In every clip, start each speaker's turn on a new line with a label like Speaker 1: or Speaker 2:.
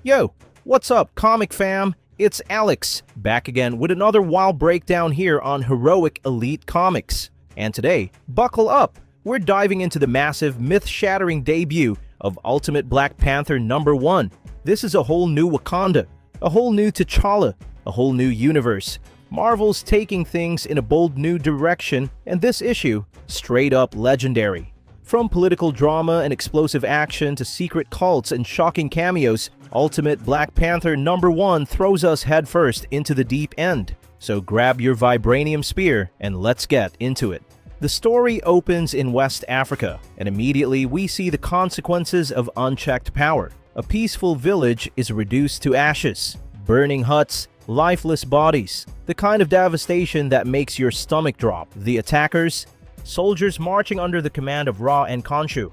Speaker 1: Yo, what's up, comic fam? It's Alex, back again with another wild breakdown here on Heroic Elite Comics. And today, buckle up, we're diving into the massive, myth-shattering debut of Ultimate Black Panther #1. This is a whole new Wakanda, a whole new T'Challa, a whole new universe. Marvel's taking things in a bold new direction, and this issue, straight up legendary. From political drama and explosive action to secret cults and shocking cameos, Ultimate Black Panther #1 throws us headfirst into the deep end. So grab your vibranium spear and let's get into it. The story opens in West Africa, and immediately we see the consequences of unchecked power. A peaceful village is reduced to ashes, burning huts, lifeless bodies, the kind of devastation that makes your stomach drop. The attackers? Soldiers marching under the command of Ra and Khonshu.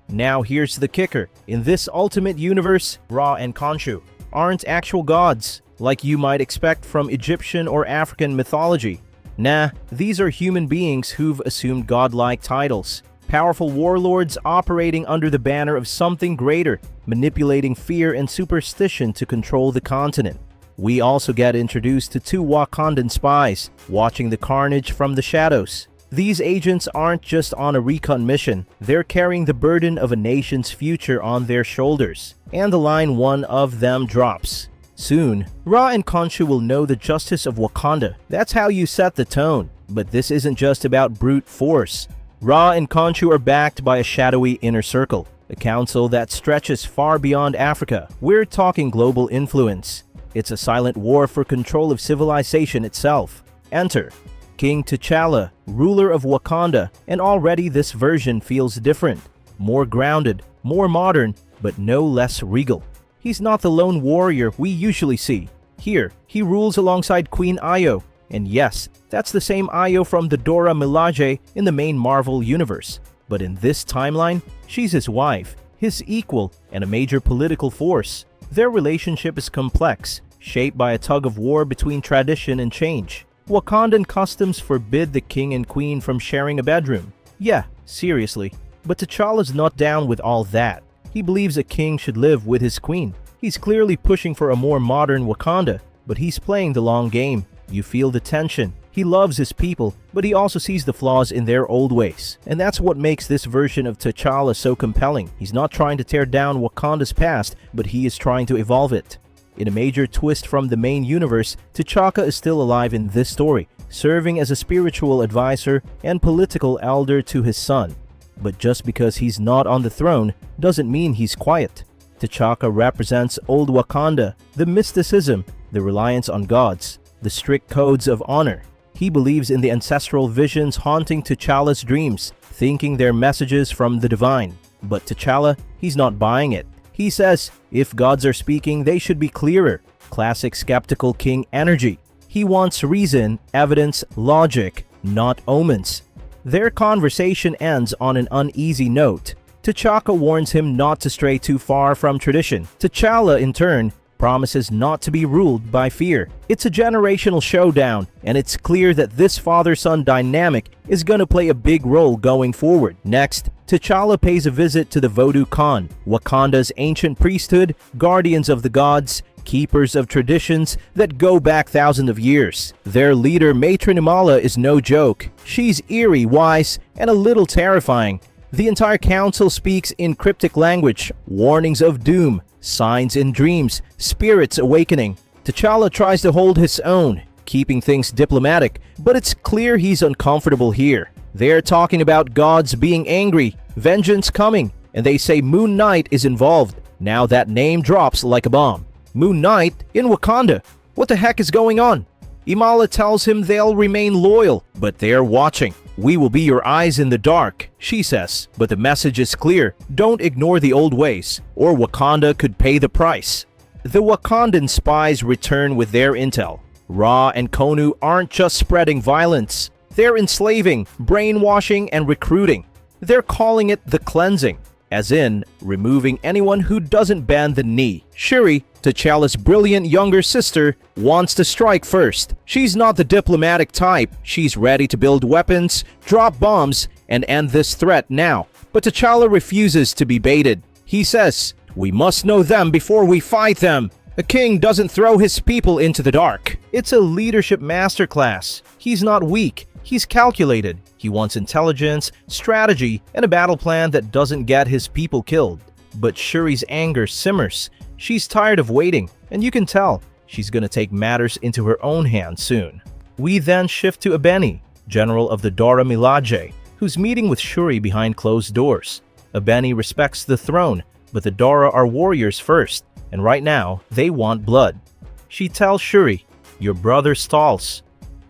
Speaker 1: Now here's the kicker. In this ultimate universe, Ra and Khonshu aren't actual gods, like you might expect from Egyptian or African mythology. Nah, these are human beings who've assumed godlike titles. Powerful warlords operating under the banner of something greater, manipulating fear and superstition to control the continent. We also get introduced to two Wakandan spies, watching the carnage from the shadows. These agents aren't just on a recon mission, they're carrying the burden of a nation's future on their shoulders. And the line one of them drops. Soon, Ra and Khonshu will know the justice of Wakanda. That's how you set the tone. But this isn't just about brute force. Ra and Khonshu are backed by a shadowy inner circle, a council that stretches far beyond Africa. We're talking global influence. It's a silent war for control of civilization itself. Enter King T'Challa, ruler of Wakanda, and already this version feels different. More grounded, more modern, but no less regal. He's not the lone warrior we usually see. Here, he rules alongside Queen Io. And yes, that's the same Io from the Dora Milaje in the main Marvel universe. But in this timeline, she's his wife, his equal, and a major political force. Their relationship is complex, shaped by a tug-of-war between tradition and change. Wakandan customs forbid the king and queen from sharing a bedroom. Yeah, seriously. But T'Challa's not down with all that. He believes a king should live with his queen. He's clearly pushing for a more modern Wakanda, but he's playing the long game. You feel the tension. He loves his people, but he also sees the flaws in their old ways. And that's what makes this version of T'Challa so compelling. He's not trying to tear down Wakanda's past, but he is trying to evolve it. In a major twist from the main universe, T'Chaka is still alive in this story, serving as a spiritual advisor and political elder to his son. But just because he's not on the throne doesn't mean he's quiet. T'Chaka represents old Wakanda, the mysticism, the reliance on gods, the strict codes of honor. He believes in the ancestral visions haunting T'Challa's dreams, thinking they're messages from the divine. But T'Challa, he's not buying it. He says, if gods are speaking, they should be clearer. Classic skeptical king energy. He wants reason, evidence, logic, not omens. Their conversation ends on an uneasy note. T'Chaka warns him not to stray too far from tradition. T'Challa, in turn, promises not to be ruled by fear. It's a generational showdown, and it's clear that this father-son dynamic is gonna play a big role going forward. Next, T'Challa pays a visit to the Voodoo Khan, Wakanda's ancient priesthood, guardians of the gods, keepers of traditions that go back thousands of years. Their leader, Matron Imala, is no joke. She's eerie, wise, and a little terrifying. The entire council speaks in cryptic language, warnings of doom, signs in dreams, spirits awakening. T'Challa tries to hold his own, keeping things diplomatic, but it's clear he's uncomfortable here. They're talking about gods being angry, vengeance coming, and they say Moon Knight is involved. Now that name drops like a bomb. Moon Knight in Wakanda? What the heck is going on? Imala tells him they'll remain loyal, but they're watching. We will be your eyes in the dark, she says, but the message is clear. Don't ignore the old ways, or Wakanda could pay the price. The Wakandan spies return with their intel. Ra and Khonshu aren't just spreading violence. They're enslaving, brainwashing, and recruiting. They're calling it the cleansing, as in removing anyone who doesn't bend the knee. Shuri, T'Challa's brilliant younger sister, wants to strike first. She's not the diplomatic type. She's ready to build weapons, drop bombs, and end this threat now. But T'Challa refuses to be baited. He says, We must know them before we fight them. A king doesn't throw his people into the dark. It's a leadership masterclass. He's not weak. He's calculated. He wants intelligence, strategy, and a battle plan that doesn't get his people killed. But Shuri's anger simmers. She's tired of waiting, and you can tell she's gonna take matters into her own hands soon. We then shift to Ebony, general of the Dora Milaje, who's meeting with Shuri behind closed doors. Ebony respects the throne, but the Dora are warriors first, and right now, they want blood. She tells Shuri, "Your brother stalls,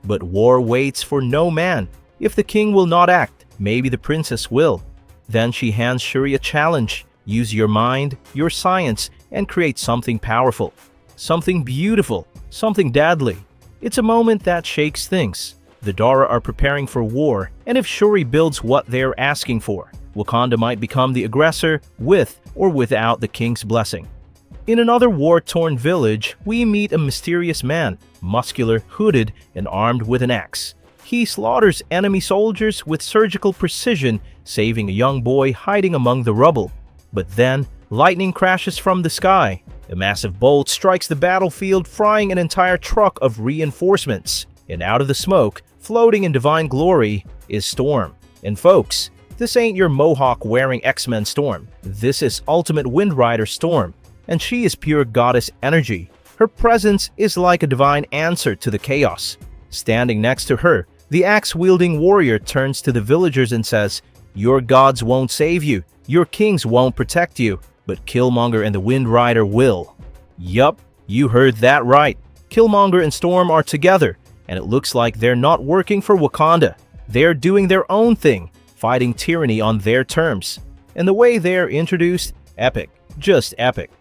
Speaker 1: but war waits for no man. If the king will not act, maybe the princess will." Then she hands Shuri a challenge. Use your mind, your science, and create something powerful. Something beautiful, something deadly. It's a moment that shakes things. The Dora are preparing for war, and if Shuri builds what they're asking for, Wakanda might become the aggressor with or without the king's blessing. In another war-torn village, we meet a mysterious man, muscular, hooded, and armed with an axe. He slaughters enemy soldiers with surgical precision, saving a young boy hiding among the rubble. But then, lightning crashes from the sky. A massive bolt strikes the battlefield, frying an entire truck of reinforcements. And out of the smoke, floating in divine glory, is Storm. And folks, this ain't your mohawk-wearing X-Men Storm. This is Ultimate Wind Rider Storm. And she is pure goddess energy. Her presence is like a divine answer to the chaos. Standing next to her, the axe-wielding warrior turns to the villagers and says, "Your gods won't save you. Your kings won't protect you, but Killmonger and the Wind Rider will." Yup, you heard that right. Killmonger and Storm are together, and it looks like they're not working for Wakanda. They're doing their own thing, fighting tyranny on their terms. And the way they're introduced, epic. Just epic.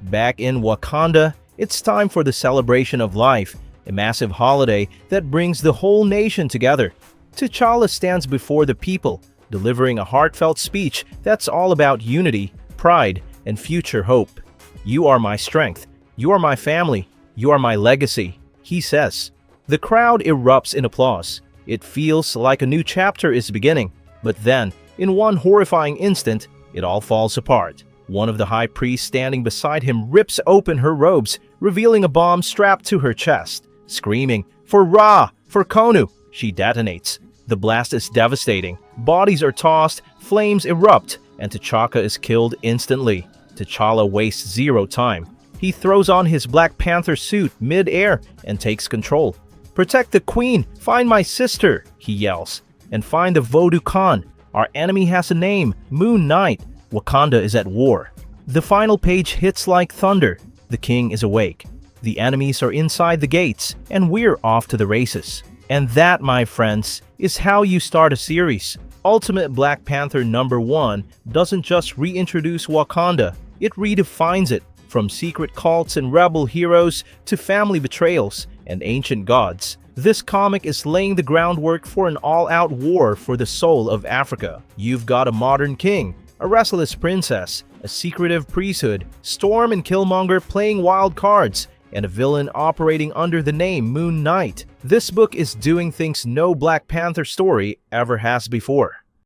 Speaker 1: Back in Wakanda, it's time for the celebration of life, a massive holiday that brings the whole nation together. T'Challa stands before the people, delivering a heartfelt speech that's all about unity, pride, and future hope. "You are my strength. You are my family. You are my legacy," he says. The crowd erupts in applause. It feels like a new chapter is beginning. But then, in one horrifying instant, it all falls apart. One of the high priests standing beside him rips open her robes, revealing a bomb strapped to her chest. Screaming, "For Ra! For Khonshu!" she detonates. The blast is devastating. Bodies are tossed, flames erupt, and T'Chaka is killed instantly. T'Challa wastes zero time. He throws on his Black Panther suit mid-air and takes control. "Protect the queen! Find my sister!" he yells. "And find the Voodoo Khan. Our enemy has a name, Moon Knight. Wakanda is at war." The final page hits like thunder. The king is awake. The enemies are inside the gates, and we're off to the races. And that, my friends, is how you start a series. Ultimate Black Panther #1 doesn't just reintroduce Wakanda, it redefines it, from secret cults and rebel heroes to family betrayals and ancient gods. This comic is laying the groundwork for an all-out war for the soul of Africa. You've got a modern king, a restless princess, a secretive priesthood, Storm and Killmonger playing wild cards, and a villain operating under the name Moon Knight. This book is doing things no Black Panther story ever has before.